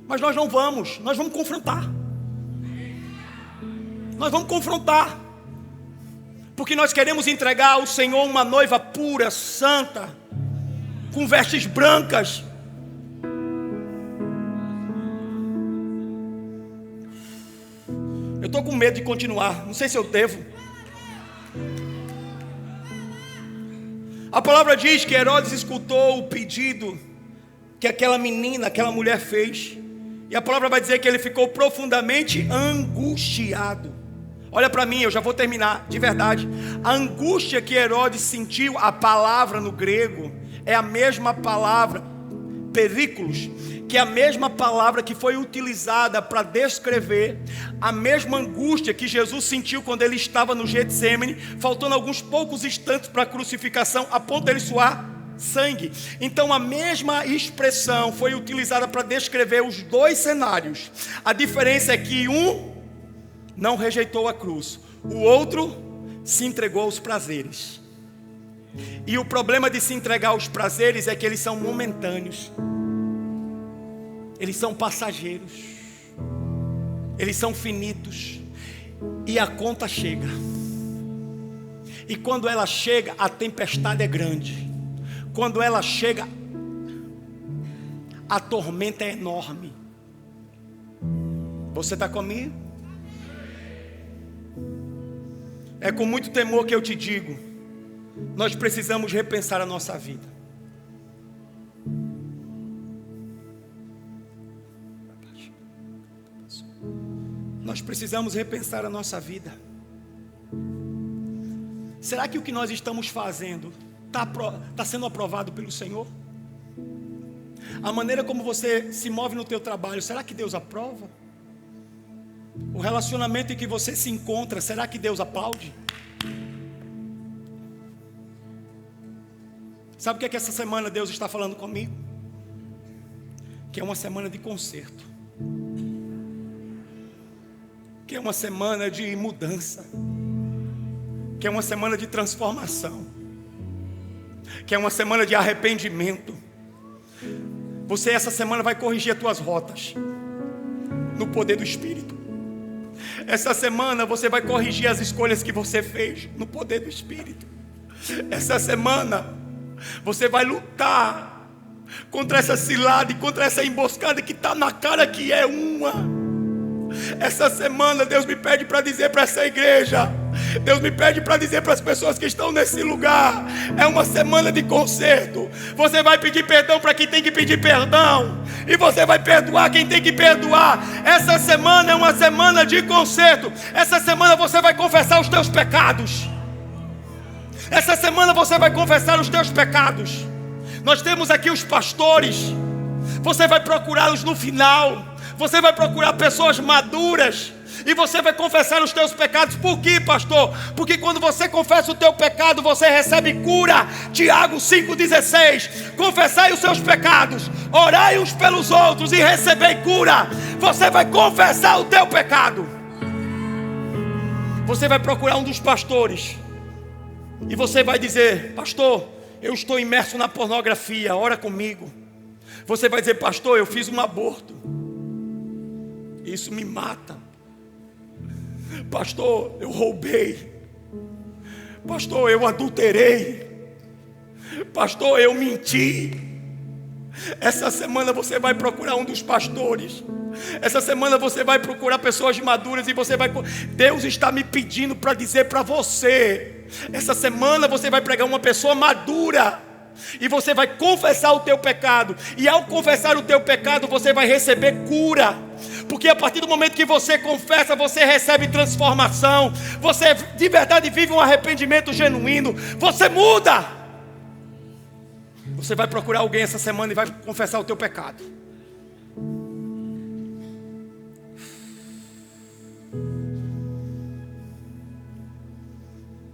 S1: Mas nós não vamos, nós vamos confrontar. Nós vamos confrontar. Porque nós queremos entregar ao Senhor uma noiva pura, santa, com vestes brancas. Eu estou com medo de continuar, não sei se eu devo. A palavra diz que Herodes escutou o pedido que aquela menina, aquela mulher fez. E a palavra vai dizer que ele ficou profundamente angustiado. Olha para mim, eu já vou terminar, de verdade. A angústia que Herodes sentiu, a palavra no grego, é a mesma palavra, perículos, que é a mesma palavra que foi utilizada para descrever a mesma angústia que Jesus sentiu quando ele estava no Getsêmani, faltando alguns poucos instantes para a crucificação, a ponto de ele suar sangue. Então a mesma expressão foi utilizada para descrever os dois cenários. A diferença é que um não rejeitou a cruz, o outro se entregou aos prazeres. E o problema de se entregar aos prazeres é que eles são momentâneos, eles são passageiros, eles são finitos, e a conta chega. E quando ela chega, a tempestade é grande. Quando ela chega, a tormenta é enorme. Você está comigo? É com muito temor que eu te digo, nós precisamos repensar a nossa vida. Nós precisamos repensar a nossa vida. Será que o que nós estamos fazendo está sendo aprovado pelo Senhor? A maneira como você se move no teu trabalho, será que Deus aprova? O relacionamento em que você se encontra, será que Deus aplaude? Sabe o que é que essa semana Deus está falando comigo? Que é uma semana de conserto, que é uma semana de mudança, que é uma semana de transformação, que é uma semana de arrependimento. Você essa semana vai corrigir as tuas rotas no poder do Espírito. Essa semana você vai corrigir as escolhas que você fez no poder do Espírito. Essa semana você vai lutar contra essa cilada e contra essa emboscada que está na cara que é uma. Essa semana Deus me pede para dizer para essa igreja, Deus me pede para dizer para as pessoas que estão nesse lugar, é uma semana de conserto. Você vai pedir perdão para quem tem que pedir perdão, e você vai perdoar quem tem que perdoar. Essa semana é uma semana de conserto. Essa semana você vai confessar os teus pecados. Essa semana você vai confessar os teus pecados. Nós temos aqui os pastores, você vai procurá-los no final. Você vai procurar pessoas maduras e você vai confessar os teus pecados. Por quê, pastor? Porque quando você confessa o teu pecado, você recebe cura. Tiago 5,16. Confessai os seus pecados, orai uns pelos outros e recebei cura. Você vai confessar o teu pecado. Você vai procurar um dos pastores e você vai dizer: pastor, eu estou imerso na pornografia, ora comigo. Você vai dizer: pastor, eu fiz um aborto, isso me mata. Pastor, eu roubei. Pastor, eu adulterei. Pastor, eu menti. Essa semana você vai procurar um dos pastores. Essa semana você vai procurar pessoas maduras e você vai... Deus está me pedindo para dizer para você, essa semana você vai pregar uma pessoa madura e você vai confessar o teu pecado. E ao confessar o teu pecado, você vai receber cura. Porque a partir do momento que você confessa, você recebe transformação. Você de verdade vive um arrependimento genuíno. Você muda. Você vai procurar alguém essa semana e vai confessar o teu pecado.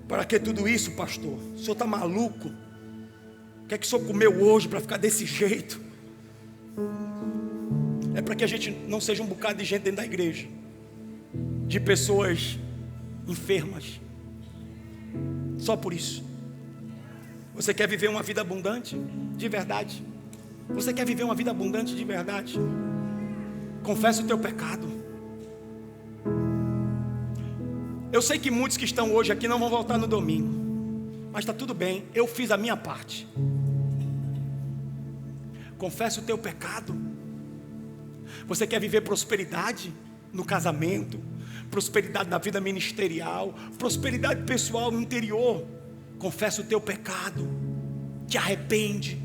S1: Para que tudo isso, pastor? O senhor está maluco? O que é que o senhor comeu hoje para ficar desse jeito? É para que a gente não seja um bocado de gente dentro da igreja, de pessoas enfermas. Só por isso. Você quer viver uma vida abundante? De verdade? Você quer viver uma vida abundante de verdade? Confessa o teu pecado. Eu sei que muitos que estão hoje aqui não vão voltar no domingo, mas está tudo bem, eu fiz a minha parte. Confessa o teu pecado. Você quer viver prosperidade no casamento, prosperidade na vida ministerial, prosperidade pessoal no interior? Confessa o teu pecado, te arrepende.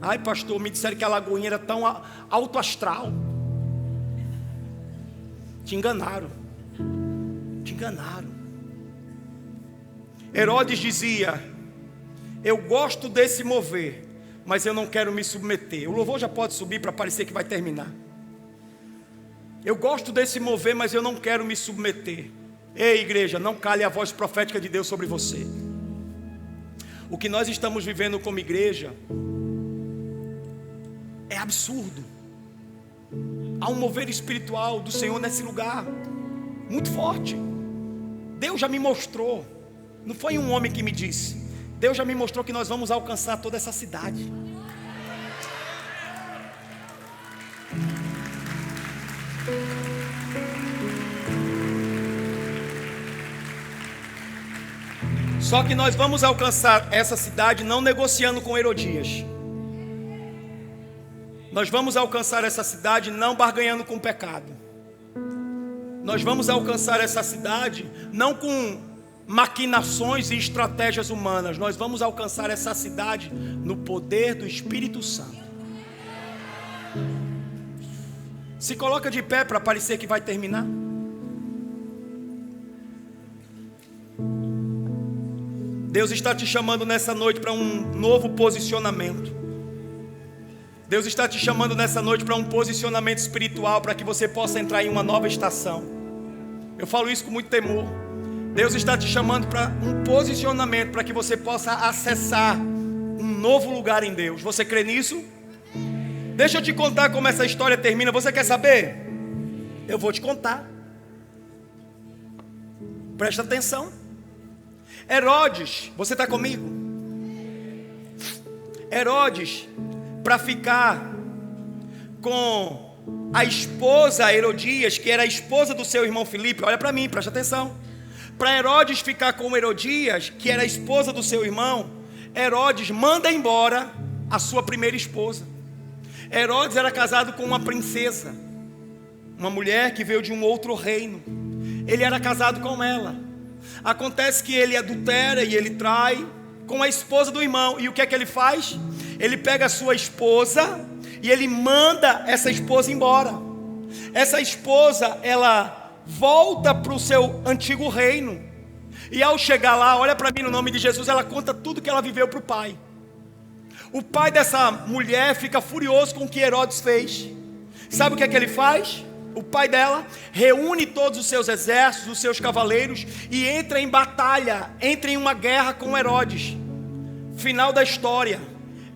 S1: Ai, pastor, me disseram que a Lagoinha era tão alto astral. Te enganaram. Te enganaram. Herodes dizia: eu gosto desse mover, mas eu não quero me submeter. O louvor já pode subir para parecer que vai terminar. Eu gosto desse mover, mas eu não quero me submeter. Ei, igreja, não cale a voz profética de Deus sobre você. O que nós estamos vivendo como igreja é absurdo. Há um mover espiritual do Senhor nesse lugar, muito forte. Deus já me mostrou. Não foi um homem que me disse. Deus já me mostrou que nós vamos alcançar toda essa cidade. Só que nós vamos alcançar essa cidade não negociando com Herodias. Nós vamos alcançar essa cidade não barganhando com o pecado. Nós vamos alcançar essa cidade não com maquinações e estratégias humanas. Nós vamos alcançar essa cidade no poder do Espírito Santo. Se coloca de pé para parecer que vai terminar. Deus está te chamando nessa noite para um novo posicionamento. Deus está te chamando nessa noite para um posicionamento espiritual, para que você possa entrar em uma nova estação. Eu falo isso com muito temor. Deus está te chamando para um posicionamento, para que você possa acessar um novo lugar em Deus. Você crê nisso? Deixa eu te contar como essa história termina. Você quer saber? Eu vou te contar. Presta atenção. Herodes, você está comigo? Herodes, para ficar com a esposa Herodias, que era a esposa do seu irmão Filipe, olha para mim, presta atenção. Para Herodes ficar com Herodias, que era a esposa do seu irmão, Herodes manda embora a sua primeira esposa. Herodes era casado com uma princesa, uma mulher que veio de um outro reino. Ele era casado com ela. Acontece que ele adultera e ele trai com a esposa do irmão. E o que é que ele faz? Ele pega a sua esposa e ele manda essa esposa embora. Essa esposa, ela volta para o seu antigo reino. E ao chegar lá, olha para mim, no nome de Jesus, ela conta tudo que ela viveu para o pai. O pai dessa mulher fica furioso com o que Herodes fez. Sabe o que é que ele faz? O pai dela reúne todos os seus exércitos, os seus cavaleiros, e entra em batalha, entra em uma guerra com Herodes. Final da história,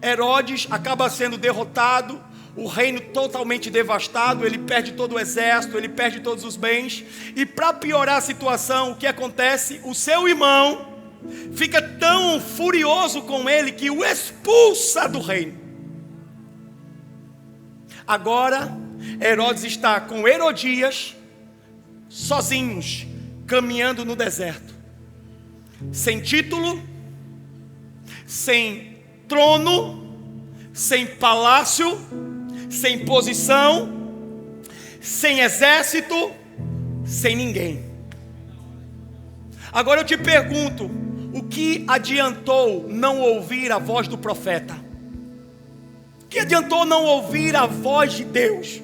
S1: Herodes acaba sendo derrotado, o reino totalmente devastado, ele perde todo o exército, ele perde todos os bens. E para piorar a situação, o que acontece? O seu irmão fica tão furioso com ele que o expulsa do reino. Agora Herodes está com Herodias, sozinhos, caminhando no deserto, sem título, sem trono, sem palácio, sem posição, sem exército, sem ninguém. Agora eu te pergunto, o que adiantou não ouvir a voz do profeta? O que adiantou não ouvir a voz de Deus?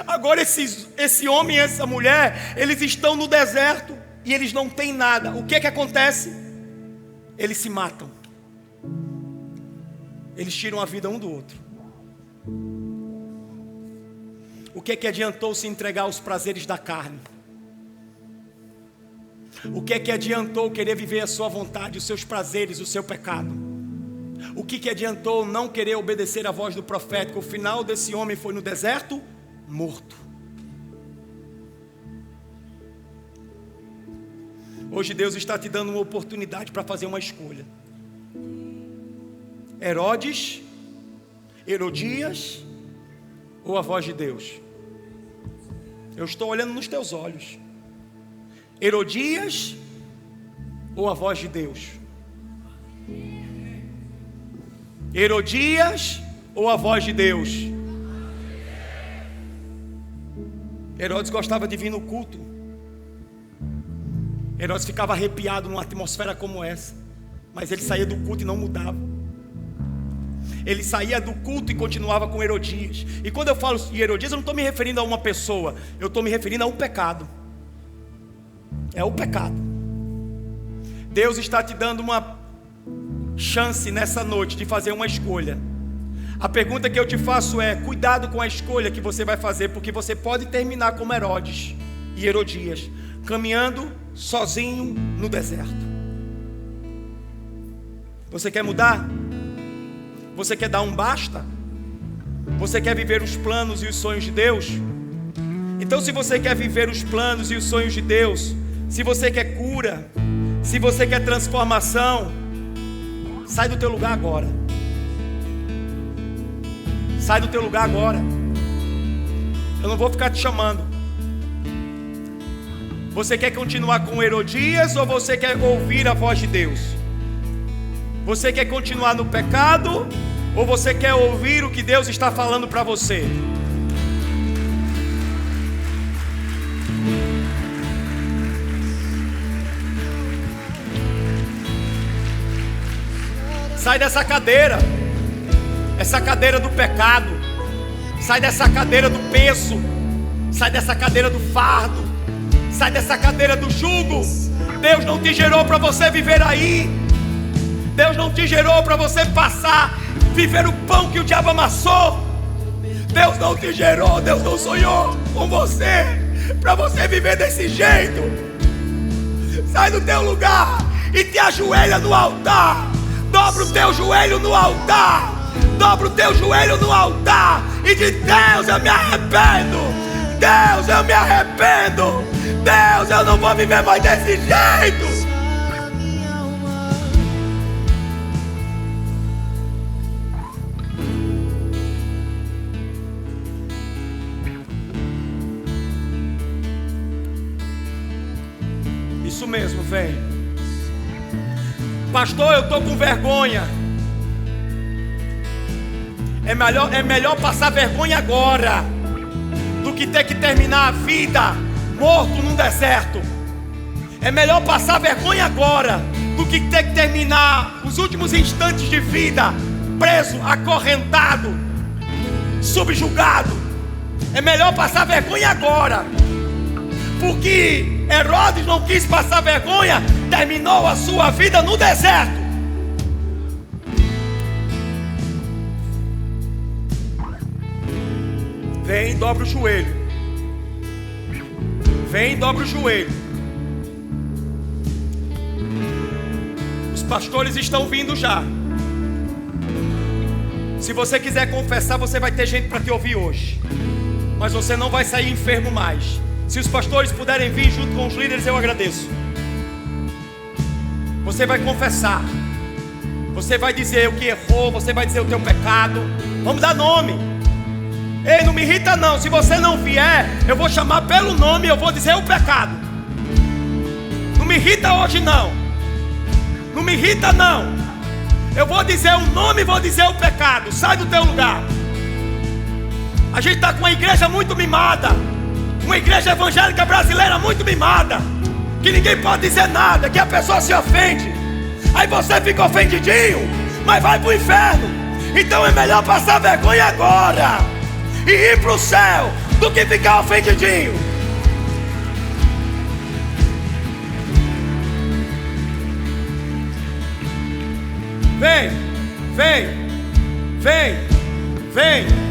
S1: Agora esse homem e essa mulher, eles estão no deserto e eles não têm nada. O que é que acontece? Eles se matam. Eles tiram a vida um do outro. O que é que adiantou se entregar aos prazeres da carne? O que é que adiantou querer viver a sua vontade, os seus prazeres, o seu pecado? O que adiantou não querer obedecer a voz do profeta? O final desse homem foi no deserto, morto. Hoje Deus está te dando uma oportunidade para fazer uma escolha. Herodes, Herodias ou a voz de Deus? Eu estou olhando nos teus olhos. Herodias ou a voz de Deus? Herodias ou a voz de Deus? Herodes gostava de vir no culto. Herodes ficava arrepiado numa atmosfera como essa, mas ele saía do culto e não mudava. Ele saía do culto e continuava com Herodias. E quando eu falo de Herodias, eu não estou me referindo a uma pessoa, eu estou me referindo a um pecado. É o pecado. Deus está te dando uma chance nessa noite de fazer uma escolha. A pergunta que eu te faço é: cuidado com a escolha que você vai fazer, porque você pode terminar como Herodes e Herodias, caminhando sozinho no deserto. Você quer mudar? Você quer dar um basta? Você quer viver os planos e os sonhos de Deus? Então, se você quer viver os planos e os sonhos de Deus, se você quer cura, se você quer transformação, sai do teu lugar agora. Sai do teu lugar agora. Eu não vou ficar te chamando. Você quer continuar com Herodias ou você quer ouvir a voz de Deus? Você quer continuar no pecado ou você quer ouvir o que Deus está falando para você? Sai dessa cadeira. Essa cadeira do pecado. Sai dessa cadeira do peso. Sai dessa cadeira do fardo. Sai dessa cadeira do jugo. Deus não te gerou para você viver aí. Deus não te gerou para você passar, viver o pão que o diabo amassou. Deus não te gerou, Deus não sonhou com você para você viver desse jeito. Sai do teu lugar e te ajoelha no altar. Dobra o teu joelho no altar. Dobra o teu joelho no altar e diz: Deus, eu me arrependo. Deus, eu me arrependo. Deus, eu não vou viver mais desse jeito. Isso mesmo, vem. Pastor, eu estou com vergonha. É melhor passar vergonha agora do que ter que terminar a vida morto num deserto. É melhor passar vergonha agora do que ter que terminar os últimos instantes de vida preso, acorrentado, subjugado. É melhor passar vergonha agora, porque Herodes não quis passar vergonha, terminou a sua vida no deserto. Vem e dobra o joelho. Vem e dobra o joelho. Os pastores estão vindo já. Se você quiser confessar, você vai ter gente para te ouvir hoje. Mas você não vai sair enfermo mais. Se os pastores puderem vir junto com os líderes, eu agradeço. Você vai confessar. Você vai dizer o que errou. Você vai dizer o teu pecado. Vamos dar nome. Ei, não me irrita não. Se você não vier, eu vou chamar pelo nome e eu vou dizer o pecado. Não me irrita hoje não. Não me irrita não. Eu vou dizer o nome e vou dizer o pecado. Sai do teu lugar. A gente está com uma igreja muito mimada. Uma igreja evangélica brasileira muito mimada, que ninguém pode dizer nada, que a pessoa se ofende. Aí você fica ofendidinho, mas vai pro inferno. Então é melhor passar vergonha agora e ir pro céu do que ficar ofendidinho. Vem, vem, vem, vem.